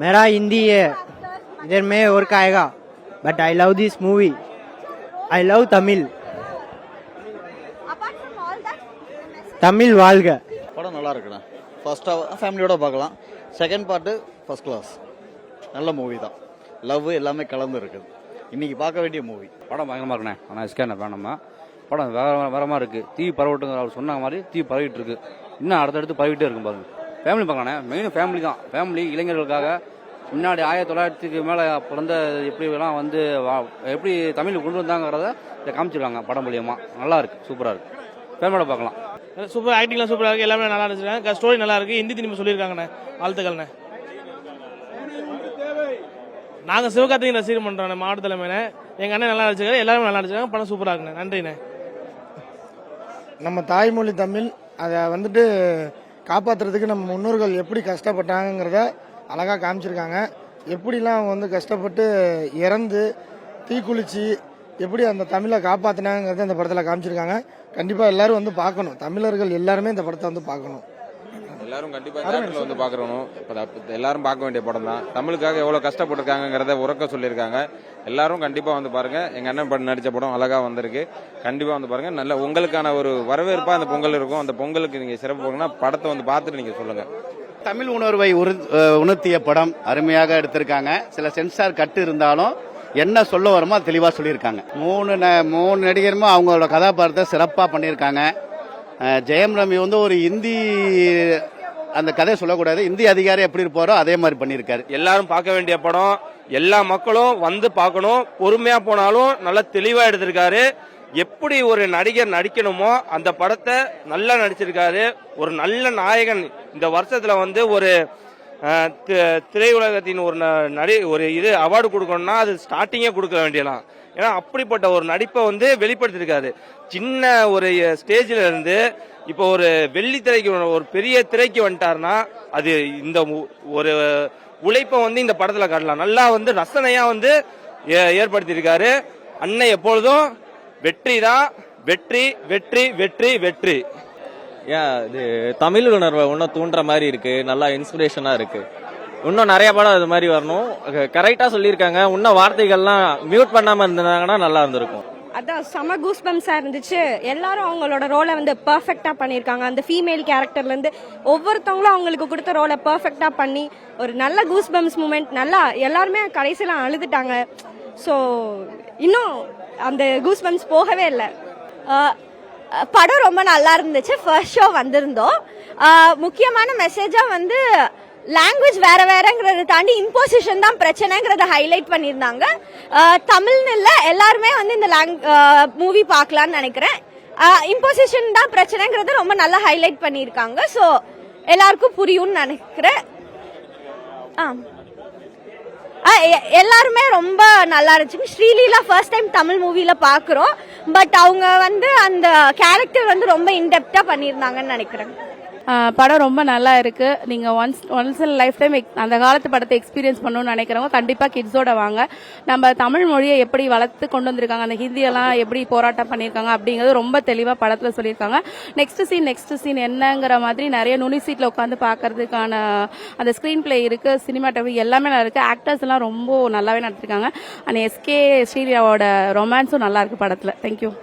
मेरा हिंदी है, इधर में और का आएगा, but I love this movie. I love Tamil. தமிழ் வாழ்க. படம் நல்லா இருக்குண்ணா. ஃபர்ஸ்ட் ஃபேமிலியோட பார்க்கலாம். Second part first class. நல்ல மூவி தான். லவ் எல்லாமே கலந்து இருக்குது. இன்னைக்கு பார்க்க வேண்டிய மூவி. படம் பயங்கரமாக இருக்குண்ணே. ஆனால் எஸ்கேன வேணாமா படம் வேறமாக இருக்குது. தீ பரவட்டுங்கிற அவர் சொன்ன மாதிரி தீ பரவிட்டு இருக்கு. இன்னும் அடுத்தடுத்து பரவிட்டே இருக்கும் பாருங்க. ஃபேமிலி பார்க்கலாண்ணே. மெயின் ஃபேமிலி தான். ஃபேமிலி இளைஞர்களுக்காக முன்னாடி 1900க்கு மேலே பிறந்த எப்படி எல்லாம் வந்து எப்படி தமிழ் கொண்டு வந்தாங்கிறத இதை காமிச்சிருக்காங்க படம் மூலியமாக. நல்லா இருக்கு, சூப்பராக இருக்கு. ஃபேமிலியோட பார்க்கலாம். சூப்பர் ஆக்டிங்லாம் சூப்பராக இருக்குது. எல்லாமே நல்லா இருந்துச்சுங்க. ஸ்டோரி நல்லா இருக்குது. ஹிந்தி திரும்பி சொல்லியிருக்காங்கண்ணே. வாழ்த்துக்கள்ண்ணே. நாங்கள் சிவகார்த்திகேயன் ரசிகர் பண்ணுறோம் மாவட்ட தலைமையின. எங்கள் அண்ணன் நல்லா நடிச்சிருக்காரு. எல்லாருமே நல்லா நடிச்சிருக்காங்க. படம் சூப்பராக இருக்குண்ணே. நன்றிண்ணே. நம்ம தாய்மொழி தமிழ் அதை வந்துட்டு காப்பாற்றுறதுக்கு நம்ம முன்னோர்கள் எப்படி கஷ்டப்பட்டாங்கிறத அழகாக காமிச்சிருக்காங்க. எப்படிலாம் அவங்க வந்து கஷ்டப்பட்டு இறந்து தீக்குளிச்சு எப்படி அந்த தமிழை காப்பாற்றினாங்கிறத இந்த படத்தில் காமிச்சிருக்காங்க. கண்டிப்பாக எல்லாரும் வந்து பார்க்கணும். தமிழர்கள் எல்லாருமே இந்த படத்தை வந்து பார்க்கணும். எல்லாரும் கண்டிப்பாக வந்து பார்க்கணும். எல்லாரும் பார்க்க வேண்டிய படம் தான். தமிழுக்காக எவ்வளோ கஷ்டப்பட்டிருக்காங்கிறத உறக்க சொல்லியிருக்காங்க. எல்லாரும் கண்டிப்பாக வந்து பாருங்க. எங்கள் அண்ணன் படம் நடித்த படம் அழகாக வந்திருக்கு. கண்டிப்பாக வந்து பாருங்க. நல்ல உங்களுக்கான ஒரு வரவேற்பாக அந்த பொங்கல் இருக்கும். அந்த பொங்கலுக்கு நீங்கள் சிறப்பு போகணும்னா படத்தை வந்து பார்த்துட்டு நீங்கள் சொல்லுங்கள். தமிழ் உணர்வை உணர்த்திய படம் அருமையாக எடுத்திருக்காங்க. சில சென்சார் கட்டு இருந்தாலும் என்ன சொல்ல வருமோ அது தெளிவாக சொல்லியிருக்காங்க. மூணு நடிகருமே அவங்களோட கதாபாத்திரத்தை சிறப்பாக பண்ணியிருக்காங்க. ஜெயம் ரவி வந்து ஒரு இந்தி அந்த கதையை சொல்லக்கூடாது, இந்தி அதிகாரி எப்படி இருப்பாரோ அதே மாதிரி பண்ணியிருக்காரு. எல்லாரும் பார்க்க வேண்டிய படம். எல்லா மக்களும் வந்து பார்க்கணும். பொறுமையா போனாலும் நல்லா தெளிவா எடுத்திருக்காரு. எப்படி ஒரு நடிகர் நடிக்கணுமோ அந்த படத்தை நல்லா நடிச்சிருக்காரு. ஒரு நல்ல நாயகன் இந்த வருஷத்துல வந்து ஒரு திரையுலகத்தின் ஒரு இது அவார்டு கொடுக்கணும்னா அது ஸ்டார்டிங்கே கொடுக்க வேண்டியலாம். ஏன்னா அப்படிப்பட்ட ஒரு நடிப்பை வந்து வெளிப்படுத்திருக்காரு. சின்ன ஒரு ஸ்டேஜ்ல இருந்து இப்போ ஒரு வெள்ளி திரைக்கு ஒரு பெரிய திரைக்கு வந்துட்டாருன்னா அது இந்த ஒரு உழைப்பை வந்து இந்த படத்துல காட்டலாம். நல்லா வந்து ரசனையா வந்து ஏற்படுத்தியிருக்காரு. அன்னை எப்பொழுதும் வெற்றி தான். வெற்றி வெற்றி வெற்றி வெற்றி. இது தமிழ் உணர்வை இன்னும் தூண்டுற மாதிரி இருக்கு. நல்லா இன்ஸ்பிரேஷனா இருக்கு. இன்னும் நிறைய படம் அது மாதிரி வரணும். கரெக்டா சொல்லியிருக்காங்க. இன்னும் வார்த்தைகள்லாம் மியூட் பண்ணாம இருந்தாங்கன்னா நல்லா இருந்திருக்கும். அதான் செம கூஸ்பம்ஸா இருந்துச்சு. எல்லாரும் அவங்களோட ரோலை வந்து பெர்ஃபெக்டா பண்ணியிருக்காங்க. அந்த ஃபீமேல் கேரக்டர்ல இருந்து ஒவ்வொருத்தவங்களும் அவங்களுக்கு கொடுத்த ரோலை பெர்ஃபெக்டா பண்ணி ஒரு நல்ல கூஸ்பம்ஸ் மூமெண்ட். நல்லா எல்லாருமே கடைசியில அழுதுட்டாங்க. ஸோ இன்னும் அந்த கூஸ்பம்ஸ் போகவே இல்லை. படம் ரொம்ப நல்லா இருந்துச்சு. ஃபர்ஸ்ட் ஷோ வந்திருந்தோம். முக்கியமான மெசேஜா வந்து லாங்குவேஜ் வேற வேறங்கிறத தாண்டி இம்போசிஷன் தான் பிரச்சனைங்கிறத ஹைலைட் பண்ணியிருந்தாங்க. தமிழ்னு இல்லை, எல்லாருமே வந்து இந்த மூவி பார்க்கலான்னு நினைக்கிறேன். இம்போசிஷன் தான் பிரச்சனைங்கிறத ரொம்ப நல்லா ஹைலைட் பண்ணியிருக்காங்க. ஸோ எல்லாருக்கும் புரியும்னு நினைக்கிறேன். எல்லாருமே ரொம்ப நல்லா இருந்துச்சு. ஸ்ரீலீலா ஃபர்ஸ்ட் டைம் தமிழ் மூவில பாக்குறோம். பட் அவங்க வந்து அந்த கேரக்டர் வந்து ரொம்ப இன்டெப்தா பண்ணியிருந்தாங்கன்னு நினைக்கிறேன். படம் ரொம்ப நல்லா இருக்கு. நீங்க ஒன்ஸ் இன் லைஃப் டைம் அந்த காலத்து படத்தை எக்ஸ்பீரியன்ஸ் பண்ணணும்னு நினைக்கிறவங்க கண்டிப்பா கிட்ஸோட வாங்க. நம்ம தமிழ் மொழியை எப்படி வளர்த்து கொண்டு வந்திருக்காங்க, அந்த ஹிந்தியெல்லாம் எப்படி போராட்டம் பண்ணியிருக்காங்க அப்படிங்கிறது ரொம்ப தெளிவா படத்துல சொல்லியிருக்காங்க. நெக்ஸ்ட் சீன் என்னங்கிற மாதிரி நிறைய நுனி சீட்ல உட்காந்து பாக்குறதுக்கான அந்த ஸ்கிரீன் பிளே இருக்கு. சினிமாட்டோகிராஃபி எல்லாமே நல்லா இருக்கு. ஆக்டர்ஸ் எல்லாம் ரொம்ப நல்லாவே நடத்திருக்காங்க. அண்ட் எஸ்கே ஸ்ரீராவோட ரொமான்ஸும் நல்லா இருக்கு படத்துல. தேங்க்யூ.